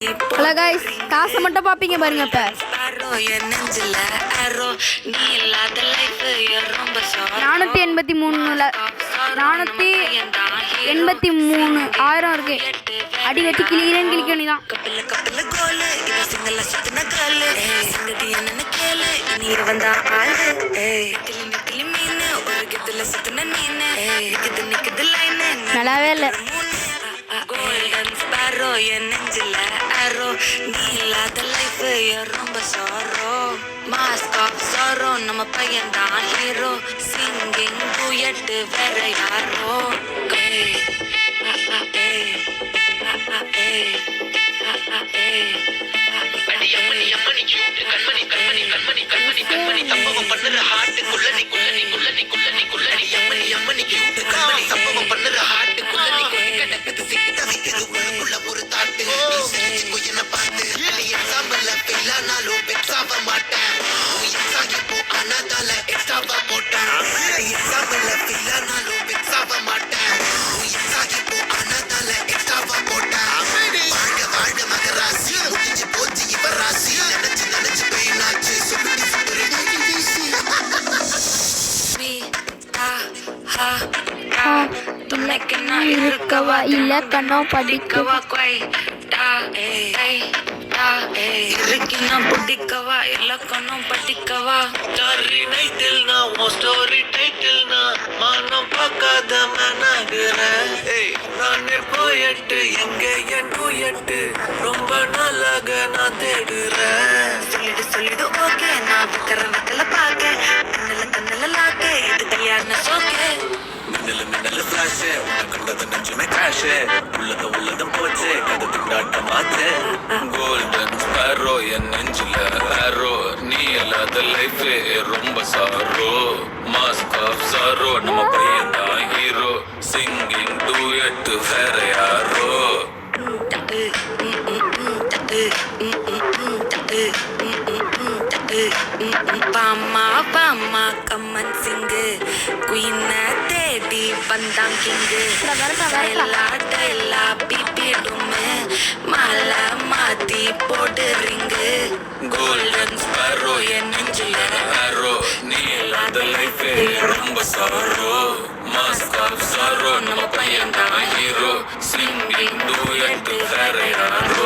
Hello guys, காசை மட்டும் பார்ப்பீங்க பாருங்க. இப்போ 483,483,000 இருக்கு. அடி வச்சு கிளிக்கிறேன்னு கிளிக்க வேண்டியதான். நல்லாவே இல்லை. என் நெஞ்சில அரோ நீ இல்லாத லைஃப் ரொம்ப சாரோ மாஸ்க் ஆஃப் சாரோ நம்ம பையன் தான் ஹீரோ சிங்கிங் டூயட் வேற யாரோ இருக்கவா இல்ல கண்ணோ படிக்கவா இருக்கணும் பிடிக்கவா இலக்கணம் படிக்கவா ஸ்டோரி டைட்டில் நான் ஸ்டோரி டைட்டில் நான் மானம் பார்க்காத மனகுறேன் நானே போயிட்டு எங்க என் டூயட்டு ரொம்ப நாளாக நான் தேடுறேன் சொல்லிடு ஓகே நான் வைக்கல பாக்க கண்ணில லாக்க இது கல்யாண சோக்கே மின்னல ஃபிளாஷ் உன்னை கண்டது நெஞ்சுமே கிராஷ் உள்ளத போச்சு கதை திண்டாட்ட மாத்து கோல்டன் ஸ்பாரோ என் நெஞ்சில ஆரோ நீ இல்லாத லைஃப் ரொம்ப சாரோ மாஸ்க் ஆஃப் சாரோ நம்ம பையன் தான் ஹீரோ சிங்கிங் டூயட் வேற யாரோ பாமா கம்மன் சிங்கு குயின தேடி வந்தான் கிங்கு எல்லா பிபிடுமே மாலை மாத்தி போடுறீங்க கோல்டன் ஸ்பாரோ என் நெஞ்சில ஆரோ நீ இல்லாத லைஃப் ரொம்ப சாரோ மாஸ்க் ஆஃப் சாரோ நம்ம பையன் தான் ஹீரோ சிங்கிங் டூயட் வேற யாரோ